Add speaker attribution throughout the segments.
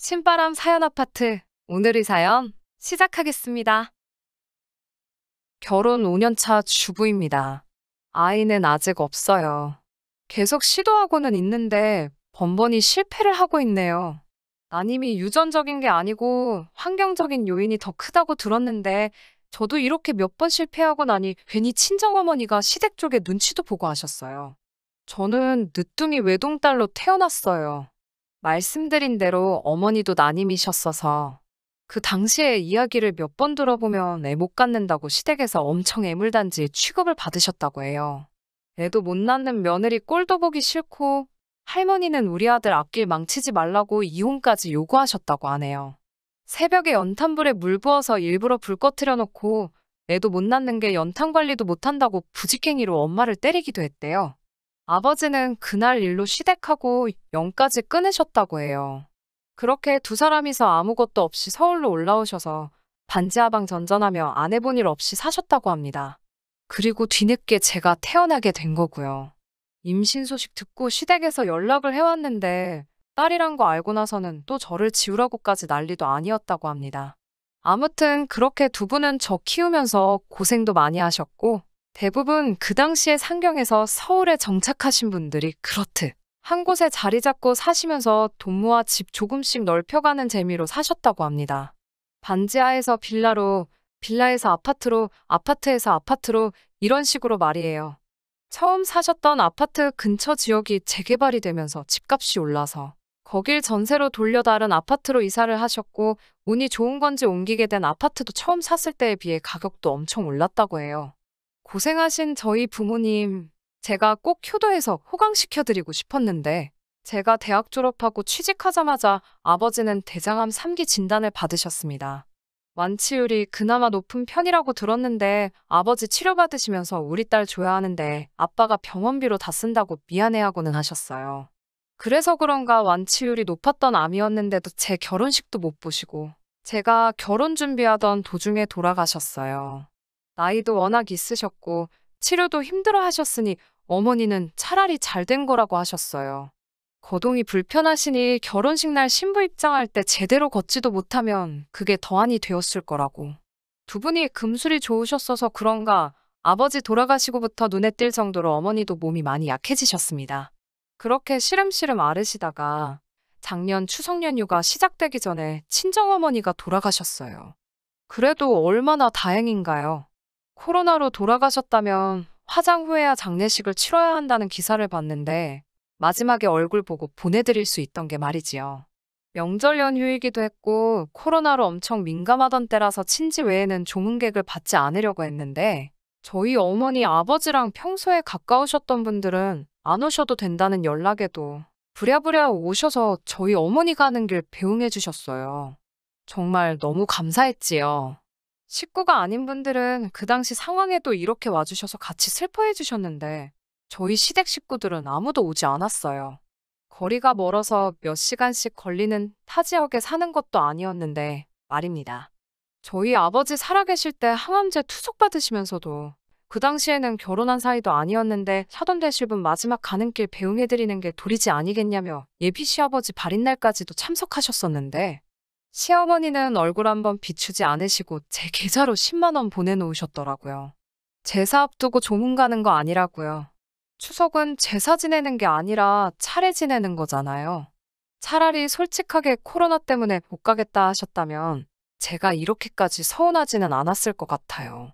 Speaker 1: 신바람 사연 아파트. 오늘의 사연 시작하겠습니다. 결혼 5년차 주부입니다. 아이는 아직 없어요. 계속 시도하고는 있는데 번번이 실패를 하고 있네요. 난임이 유전적인 게 아니고 환경적인 요인이 더 크다고 들었는데 저도 이렇게 몇 번 실패하고 나니 괜히 친정어머니가 시댁 쪽에 눈치도 보고 하셨어요. 저는 늦둥이 외동딸로 태어났어요. 말씀드린 대로 어머니도 난임이셨어서 그 당시의 이야기를 몇 번 들어보면 애 못 갖는다고 시댁에서 엄청 애물단지 취급을 받으셨다고 해요. 애도 못 낳는 며느리 꼴도 보기 싫고 할머니는 우리 아들 앞길 망치지 말라고 이혼까지 요구하셨다고 하네요. 새벽에 연탄불에 물 부어서 일부러 불 꺼트려 놓고 애도 못 낳는 게 연탄 관리도 못한다고 부직행위로 엄마를 때리기도 했대요. 아버지는 그날 일로 시댁하고 영까지 끊으셨다고 해요. 그렇게 두 사람이서 아무것도 없이 서울로 올라오셔서 반지하방 전전하며 안 해본 일 없이 사셨다고 합니다. 그리고 뒤늦게 제가 태어나게 된 거고요. 임신 소식 듣고 시댁에서 연락을 해왔는데 딸이란 거 알고 나서는 또 저를 지우라고까지 난리도 아니었다고 합니다. 아무튼 그렇게 두 분은 저 키우면서 고생도 많이 하셨고 대부분 그 당시에 상경에서 서울에 정착하신 분들이 그렇듯 한 곳에 자리 잡고 사시면서 돈 모아 집 조금씩 넓혀가는 재미로 사셨다고 합니다. 반지하에서 빌라로, 빌라에서 아파트로, 아파트에서 아파트로 이런 식으로 말이에요. 처음 사셨던 아파트 근처 지역이 재개발이 되면서 집값이 올라서 거길 전세로 돌려 다른 아파트로 이사를 하셨고 운이 좋은 건지 옮기게 된 아파트도 처음 샀을 때에 비해 가격도 엄청 올랐다고 해요. 고생하신 저희 부모님, 제가 꼭 효도해서 호강시켜드리고 싶었는데, 제가 대학 졸업하고 취직하자마자 아버지는 대장암 3기 진단을 받으셨습니다. 완치율이 그나마 높은 편이라고 들었는데, 아버지 치료받으시면서 우리 딸 줘야 하는데, 아빠가 병원비로 다 쓴다고 미안해하고는 하셨어요. 그래서 그런가 완치율이 높았던 암이었는데도 제 결혼식도 못 보시고, 제가 결혼 준비하던 도중에 돌아가셨어요. 나이도 워낙 있으셨고 치료도 힘들어 하셨으니 어머니는 차라리 잘 된 거라고 하셨어요. 거동이 불편하시니 결혼식 날 신부 입장할 때 제대로 걷지도 못하면 그게 더한이 되었을 거라고. 두 분이 금술이 좋으셨어서 그런가 아버지 돌아가시고부터 눈에 띌 정도로 어머니도 몸이 많이 약해지셨습니다. 그렇게 시름시름 앓으시다가 작년 추석 연휴가 시작되기 전에 친정어머니가 돌아가셨어요. 그래도 얼마나 다행인가요? 코로나로 돌아가셨다면 화장 후에야 장례식을 치러야 한다는 기사를 봤는데 마지막에 얼굴 보고 보내드릴 수 있던 게 말이지요. 명절 연휴이기도 했고 코로나로 엄청 민감하던 때라서 친지 외에는 조문객을 받지 않으려고 했는데 저희 어머니 아버지랑 평소에 가까우셨던 분들은 안 오셔도 된다는 연락에도 부랴부랴 오셔서 저희 어머니가 하는 길 배웅해 주셨어요. 정말 너무 감사했지요. 식구가 아닌 분들은 그 당시 상황에도 이렇게 와주셔서 같이 슬퍼해 주셨는데 저희 시댁 식구들은 아무도 오지 않았어요. 거리가 멀어서 몇 시간씩 걸리는 타 지역에 사는 것도 아니었는데 말입니다. 저희 아버지 살아계실 때 항암제 투석 받으시면서도 그 당시에는 결혼한 사이도 아니었는데 사돈 되실 분 마지막 가는 길 배웅해드리는 게 도리지 아니겠냐며 예비 시아버지 발인날까지도 참석하셨었는데 시어머니는 얼굴 한번 비추지 않으시고 제 계좌로 10만 원 보내놓으셨더라고요. 제사 앞두고 조문 가는 거 아니라고요. 추석은 제사 지내는 게 아니라 차례 지내는 거잖아요. 차라리 솔직하게 코로나 때문에 못 가겠다 하셨다면 제가 이렇게까지 서운하지는 않았을 것 같아요.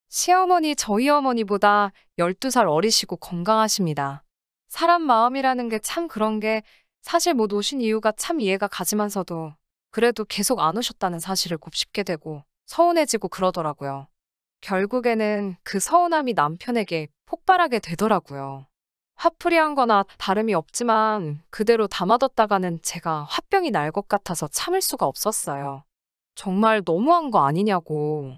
Speaker 1: 시어머니 저희 어머니보다 12살 어리시고 건강하십니다. 사람 마음이라는 게 참 그런 게 사실 못 오신 이유가 참 이해가 가지만서도 그래도 계속 안 오셨다는 사실을 곱씹게 되고 서운해지고 그러더라고요. 결국에는 그 서운함이 남편에게 폭발하게 되더라고요. 화풀이한 거나 다름이 없지만 그대로 담아뒀다가는 제가 화병이 날 것 같아서 참을 수가 없었어요. 정말 너무한 거 아니냐고.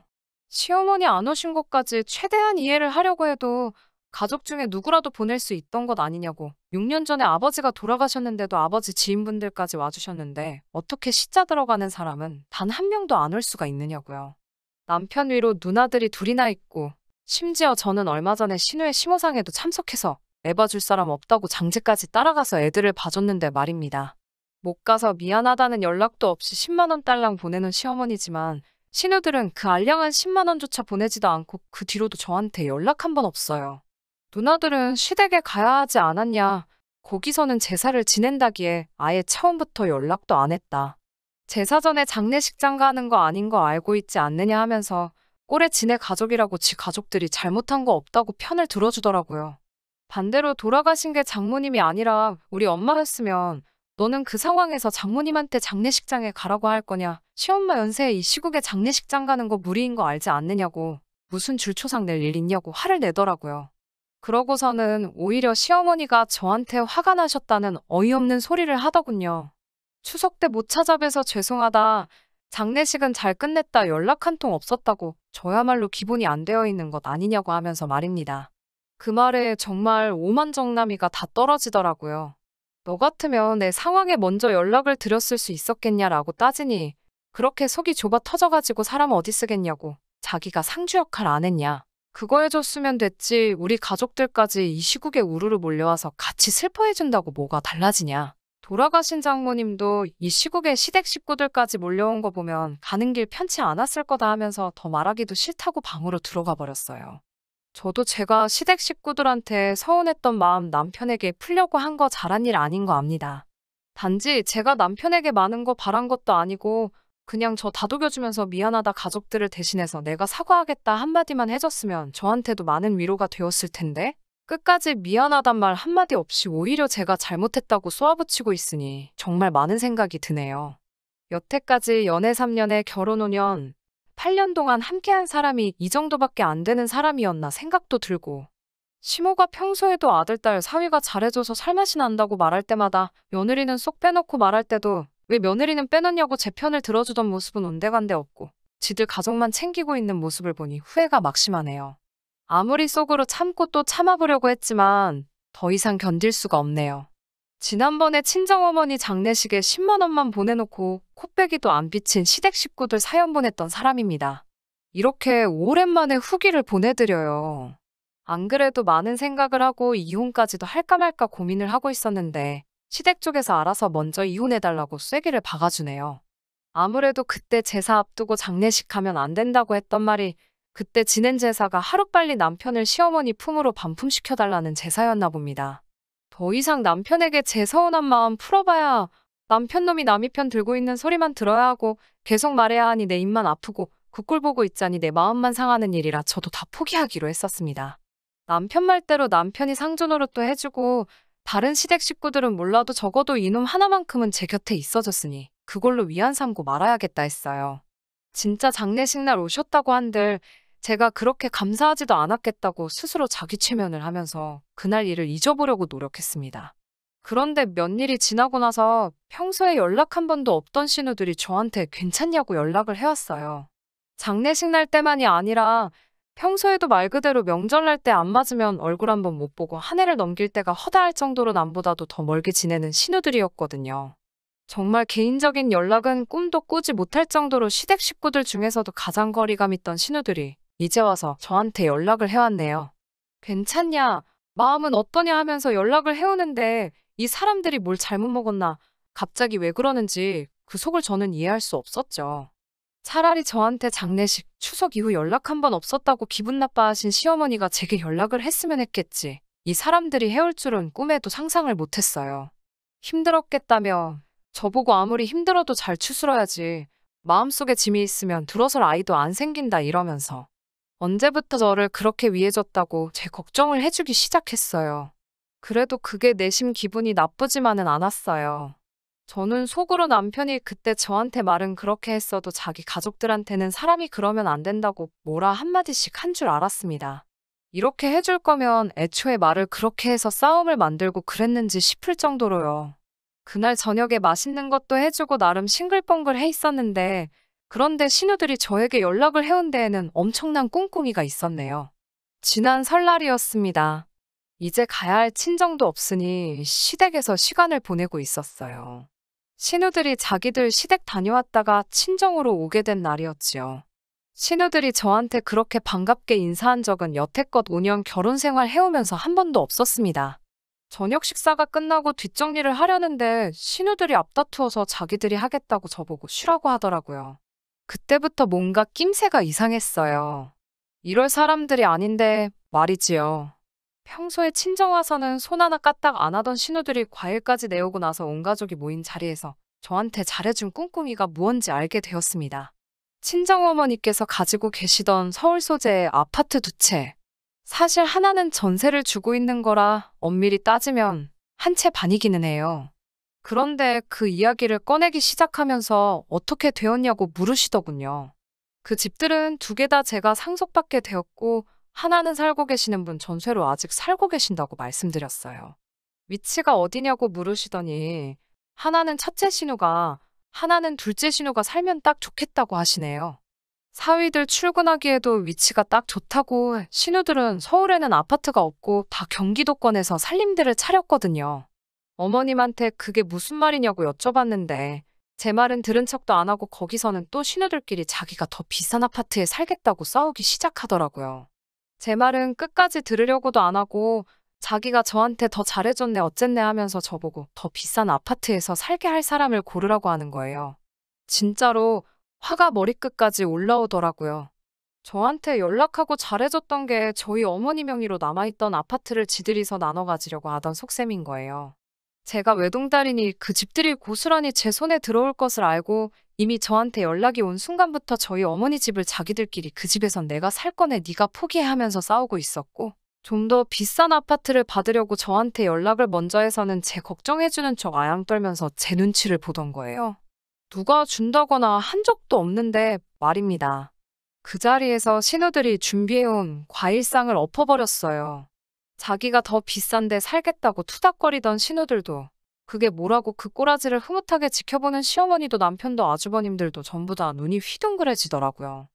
Speaker 1: 시어머니 안 오신 것까지 최대한 이해를 하려고 해도 가족 중에 누구라도 보낼 수 있던 것 아니냐고. 6년 전에 아버지가 돌아가셨는데도 아버지 지인분들까지 와주셨는데 어떻게 시자 들어가는 사람은 단 한 명도 안 올 수가 있느냐고요. 남편 위로 누나들이 둘이나 있고 심지어 저는 얼마 전에 신우의 심호상에도 참석해서 애 봐줄 사람 없다고 장지까지 따라가서 애들을 봐줬는데 말입니다. 못 가서 미안하다는 연락도 없이 10만 원 딸랑 보내는 시어머니지만 신우들은 그 알량한 10만 원조차 보내지도 않고 그 뒤로도 저한테 연락 한 번 없어요. 누나들은 시댁에 가야 하지 않았냐. 거기서는 제사를 지낸다기에 아예 처음부터 연락도 안 했다. 제사 전에 장례식장 가는 거 아닌 거 알고 있지 않느냐 하면서 꼴에 지네 가족이라고 지 가족들이 잘못한 거 없다고 편을 들어주더라고요. 반대로 돌아가신 게 장모님이 아니라 우리 엄마였으면 너는 그 상황에서 장모님한테 장례식장에 가라고 할 거냐? 시엄마 연세에 이 시국에 장례식장 가는 거 무리인 거 알지 않느냐고 무슨 줄초상 낼 일 있냐고 화를 내더라고요. 그러고서는 오히려 시어머니가 저한테 화가 나셨다는 어이없는 소리를 하더군요. 추석 때 못 찾아뵈서 죄송하다. 장례식은 잘 끝냈다. 연락 한 통 없었다고 저야말로 기본이 안 되어 있는 것 아니냐고 하면서 말입니다. 그 말에 정말 오만정남이가 다 떨어지더라고요. 너 같으면 내 상황에 먼저 연락을 드렸을 수 있었겠냐라고 따지니 그렇게 속이 좁아 터져가지고 사람 어디 쓰겠냐고 자기가 상주 역할 안 했냐. 그거 해줬으면 됐지 우리 가족들까지 이 시국에 우르르 몰려와서 같이 슬퍼해준다고 뭐가 달라지냐. 돌아가신 장모님도 이 시국에 시댁 식구들까지 몰려온 거 보면 가는 길 편치 않았을 거다 하면서 더 말하기도 싫다고 방으로 들어가 버렸어요. 저도 제가 시댁 식구들한테 서운했던 마음 남편에게 풀려고 한 거 잘한 일 아닌 거 압니다. 단지 제가 남편에게 많은 거 바란 것도 아니고 그냥 저 다독여주면서 미안하다 가족들을 대신해서 내가 사과하겠다 한마디만 해줬으면 저한테도 많은 위로가 되었을 텐데 끝까지 미안하단 말 한마디 없이 오히려 제가 잘못했다고 쏘아붙이고 있으니 정말 많은 생각이 드네요. 여태까지 연애 3년에 결혼 5년, 8년 동안 함께한 사람이 이 정도밖에 안 되는 사람이었나 생각도 들고 시모가 평소에도 아들, 딸 사위가 잘해줘서 살맛이 난다고 말할 때마다 며느리는 쏙 빼놓고 말할 때도 왜 며느리는 빼놓냐고 제 편을 들어주던 모습은 온데간데 없고 지들 가족만 챙기고 있는 모습을 보니 후회가 막심하네요. 아무리 속으로 참고 또 참아보려고 했지만 더 이상 견딜 수가 없네요. 지난번에 친정어머니 장례식에 10만 원만 보내놓고 코빼기도 안 비친 시댁 식구들 사연 보냈던 사람입니다. 이렇게 오랜만에 후기를 보내드려요. 안 그래도 많은 생각을 하고 이혼까지도 할까 말까 고민을 하고 있었는데 시댁 쪽에서 알아서 먼저 이혼해달라고 쐐기를 박아주네요. 아무래도 그때 제사 앞두고 장례식 하면 안 된다고 했던 말이 그때 지낸 제사가 하루빨리 남편을 시어머니 품으로 반품시켜달라는 제사였나 봅니다. 더 이상 남편에게 제 서운한 마음 풀어봐야 남편 놈이 남이 편 들고 있는 소리만 들어야 하고 계속 말해야 하니 내 입만 아프고 그 꼴 보고 있자니 내 마음만 상하는 일이라 저도 다 포기하기로 했었습니다. 남편 말대로 남편이 상주 노릇도 해주고 다른 시댁 식구들은 몰라도 적어도 이놈 하나만큼은 제 곁에 있어줬으니 그걸로 위안 삼고 말아야겠다 했어요. 진짜 장례식 날 오셨다고 한들 제가 그렇게 감사하지도 않았겠다고 스스로 자기 최면을 하면서 그날 일을 잊어보려고 노력했습니다. 그런데 몇 일이 지나고 나서 평소에 연락 한 번도 없던 신우들이 저한테 괜찮냐고 연락을 해왔어요. 장례식 날 때만이 아니라 평소에도 말 그대로 명절날 때 안 맞으면 얼굴 한 번 못 보고 한 해를 넘길 때가 허다할 정도로 남보다도 더 멀게 지내는 신우들이었거든요. 정말 개인적인 연락은 꿈도 꾸지 못할 정도로 시댁 식구들 중에서도 가장 거리감 있던 신우들이 이제 와서 저한테 연락을 해왔네요. 괜찮냐? 마음은 어떠냐 하면서 연락을 해오는데 이 사람들이 뭘 잘못 먹었나? 갑자기 왜 그러는지 그 속을 저는 이해할 수 없었죠. 차라리 저한테 장례식, 추석 이후 연락 한 번 없었다고 기분 나빠하신 시어머니가 제게 연락을 했으면 했겠지. 이 사람들이 해올 줄은 꿈에도 상상을 못했어요. 힘들었겠다며 저보고 아무리 힘들어도 잘 추스러야지. 마음속에 짐이 있으면 들어설 아이도 안 생긴다 이러면서 언제부터 저를 그렇게 위해줬다고 제 걱정을 해주기 시작했어요. 그래도 그게 내심 기분이 나쁘지만은 않았어요. 저는 속으로 남편이 그때 저한테 말은 그렇게 했어도 자기 가족들한테는 사람이 그러면 안 된다고 뭐라 한마디씩 한 줄 알았습니다. 이렇게 해줄 거면 애초에 말을 그렇게 해서 싸움을 만들고 그랬는지 싶을 정도로요. 그날 저녁에 맛있는 것도 해주고 나름 싱글벙글 해 있었는데 그런데 신우들이 저에게 연락을 해온 데에는 엄청난 꿍꿍이가 있었네요. 지난 설날이었습니다. 이제 가야 할 친정도 없으니 시댁에서 시간을 보내고 있었어요. 신우들이 자기들 시댁 다녀왔다가 친정으로 오게 된 날이었지요. 신우들이 저한테 그렇게 반갑게 인사한 적은 여태껏 5년 결혼 생활 해오면서 한 번도 없었습니다. 저녁 식사가 끝나고 뒷정리를 하려는데 신우들이 앞다투어서 자기들이 하겠다고 저보고 쉬라고 하더라고요. 그때부터 뭔가 낌새가 이상했어요. 이럴 사람들이 아닌데 말이지요. 평소에 친정 와서는 손 하나 까딱 안 하던 신우들이 과일까지 내오고 나서 온 가족이 모인 자리에서 저한테 잘해준 꿍꿍이가 무언지 알게 되었습니다. 친정어머니께서 가지고 계시던 서울 소재의 아파트 2채. 사실 하나는 전세를 주고 있는 거라 엄밀히 따지면 한 채 반이기는 해요. 그런데 그 이야기를 꺼내기 시작하면서 어떻게 되었냐고 물으시더군요. 그 집들은 2개 다 제가 상속받게 되었고 하나는 살고 계시는 분 전세로 아직 살고 계신다고 말씀드렸어요. 위치가 어디냐고 물으시더니 하나는 첫째 신우가 하나는 둘째 신우가 살면 딱 좋겠다고 하시네요. 사위들 출근하기에도 위치가 딱 좋다고 신우들은 서울에는 아파트가 없고 다 경기도권에서 살림들을 차렸거든요. 어머님한테 그게 무슨 말이냐고 여쭤봤는데 제 말은 들은 척도 안 하고 거기서는 또 신우들끼리 자기가 더 비싼 아파트에 살겠다고 싸우기 시작하더라고요. 제 말은 끝까지 들으려고도 안 하고 자기가 저한테 더 잘해줬네 어쨌네 하면서 저보고 더 비싼 아파트에서 살게 할 사람을 고르라고 하는 거예요. 진짜로 화가 머리끝까지 올라오더라고요. 저한테 연락하고 잘해줬던 게 저희 어머니 명의로 남아있던 아파트를 지들이서 나눠 가지려고 하던 속셈인 거예요. 제가 외동딸이니 그 집들이 고스란히 제 손에 들어올 것을 알고 이미 저한테 연락이 온 순간부터 저희 어머니 집을 자기들끼리 그 집에선 내가 살 거네 네가 포기해 하면서 싸우고 있었고 좀 더 비싼 아파트를 받으려고 저한테 연락을 먼저 해서는 제 걱정해주는 척 아양 떨면서 제 눈치를 보던 거예요. 누가 준다거나 한 적도 없는데 말입니다. 그 자리에서 신우들이 준비해온 과일상을 엎어버렸어요. 자기가 더 비싼데 살겠다고 투닥거리던 신우들도 그게 뭐라고 그 꼬라지를 흐뭇하게 지켜보는 시어머니도 남편도 아주버님들도 전부 다 눈이 휘둥그레지더라고요.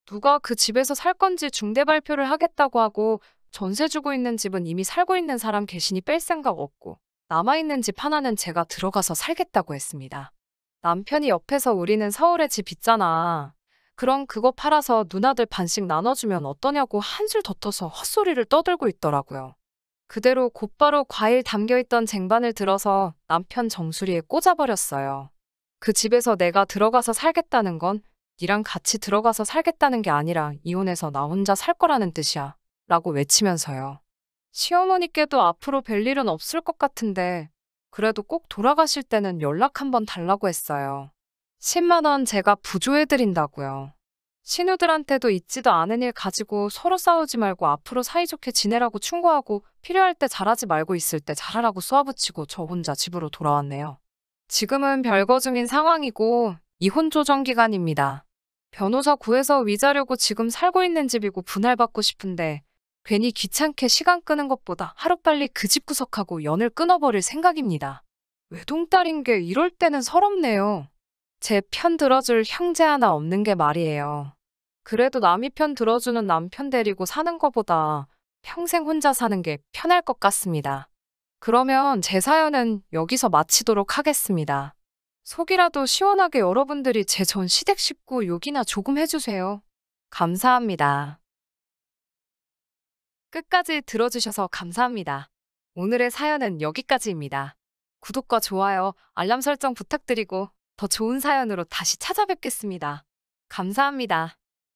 Speaker 1: 누가 그 집에서 살 건지 중대 발표를 하겠다고 하고 전세 주고 있는 집은 이미 살고 있는 사람 계시니 뺄 생각 없고 남아있는 집 하나는 제가 들어가서 살겠다고 했습니다. 남편이 옆에서 우리는 서울에 집 있잖아. 그럼 그거 팔아서 누나들 반씩 나눠주면 어떠냐고 한술 더 떠서 헛소리를 떠들고 있더라고요. 그대로 곧바로 과일 담겨있던 쟁반을 들어서 남편 정수리에 꽂아버렸어요. 그 집에서 내가 들어가서 살겠다는 건 니랑 같이 들어가서 살겠다는 게 아니라 이혼해서 나 혼자 살 거라는 뜻이야. 라고 외치면서요. 시어머니께도 앞으로 뵐 일은 없을 것 같은데 그래도 꼭 돌아가실 때는 연락 한번 달라고 했어요. 10만 원 제가 부조해드린다고요. 신우들한테도 있지도 않은 일 가지고 서로 싸우지 말고 앞으로 사이좋게 지내라고 충고하고 필요할 때 잘하지 말고 있을 때 잘하라고 쏘아붙이고 저 혼자 집으로 돌아왔네요. 지금은 별거 중인 상황이고 이혼 조정 기간입니다. 변호사 구해서 위자료고 지금 살고 있는 집이고 분할받고 싶은데 괜히 귀찮게 시간 끄는 것보다 하루빨리 그 집 구석하고 연을 끊어버릴 생각입니다. 외동딸인 게 이럴 때는 서럽네요. 제 편 들어줄 형제 하나 없는 게 말이에요. 그래도 남이 편 들어주는 남편 데리고 사는 거보다 평생 혼자 사는 게 편할 것 같습니다. 그러면 제 사연은 여기서 마치도록 하겠습니다. 속이라도 시원하게 여러분들이 제 전 시댁 식구 욕이나 조금 해주세요. 감사합니다. 끝까지 들어주셔서 감사합니다. 오늘의 사연은 여기까지입니다. 구독과 좋아요, 알람 설정 부탁드리고 더 좋은 사연으로 다시 찾아뵙겠습니다. 감사합니다.